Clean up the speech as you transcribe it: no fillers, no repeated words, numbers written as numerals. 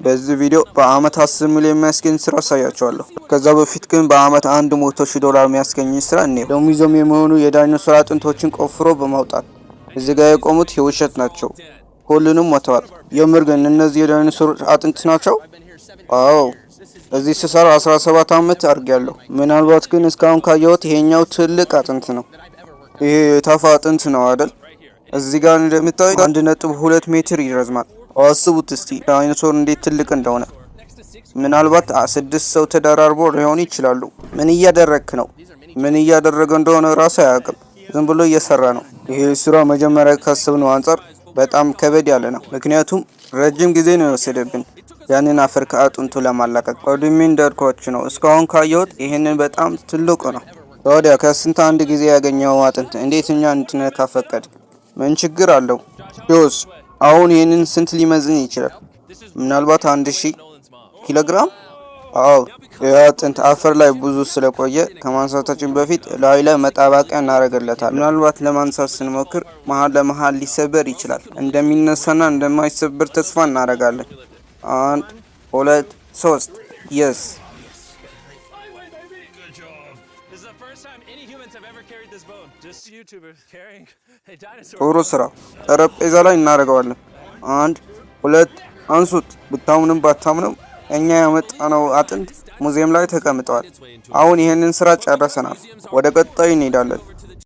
በዚህ ቪዲዮ በአመት 10 ሚሊዮን የሚያስገኝ ስራ አሳያችኋለሁ። ከዛ በፊት ግን በአመት $100,000 የሚያስገኝ ስራ እኔ ለሙዚየም የሚሆኑ የዳይኖሰር አጥንቶችን ቆፍሮ በማውጣት እዚህ ጋር የቆሙት የውሸት ናቸው። ሁሉንም ሞተዋል። የምር ግን እነዚህ የዳይኖሰር አጥንት ናቸው? አዎ። እዚህ ስሰራ 17 አመት አድርጌያለሁ። ምናልባት ግን እስካሁን ካየሁት ይሄኛው ትልቅ አጥንት ነው። ይሄ የታፋ አጥንት ነው አይደል? እዚህ ጋር እንደምታዩት 1.2 ሜትር ይረዝማል። አስቡት እስቲ ዳይኖሰር እንዴት ትልቅ እንደሆነ። ምናልባት 6 ሰው ተደራርቦ ሊሆን ይችላሉ። ምን እያደረግክ ነው? ምን እያደረገ እንደሆነ ራሱ አያውቅም። ዝም ብሎ እየሰራ ነው። ይሄ ስራ መጀመሪያ ካሰብነው አንጻር በጣም ከበድ ያለ ነው። ምክንያቱም ረጅም ጊዜ ነው የወሰደብን ያንን አፈር ከአጥንቱ ለማላቀቅ። ቀድሜ እንዳልኳችሁ ነው። እስካሁን ካየሁት ይሄንን በጣም ትልቁ ነው። ታዲያ ከስንት አንድ ጊዜ ያገኘው አጥንት እንዴት እኛ እንድነካ ፈቀድ? ምን ችግር አለው? ጆስ አሁን ይህንን ስንት ሊመዝን ይችላል? ምናልባት 1000 ኪሎግራም? አዎ። ይህ አጥንት አፈር ላይ ብዙ ስለቆየ ከማንሳታችን በፊት ላይ መጣበቂያ እናደርግለታል። ምናልባት ለማንሳት ስንሞክር መሀል ለመሀል ሊሰበር ይችላል። እንደሚነሳና እንደማይሰበር ተስፋ እናደርጋለን። 1 2 3 የስ ጥሩ ስራ። ጠረጴዛ ላይ እናደርገዋለን። 1 2 አንሱት። ብታምኑም ባታምኑም እኛ ያመጣነው አጥንት ሙዚየም ላይ ተቀምጠዋል። አሁን ይህንን ስራ ጨርሰናል። ወደ ቀጣዩ እንሄዳለን።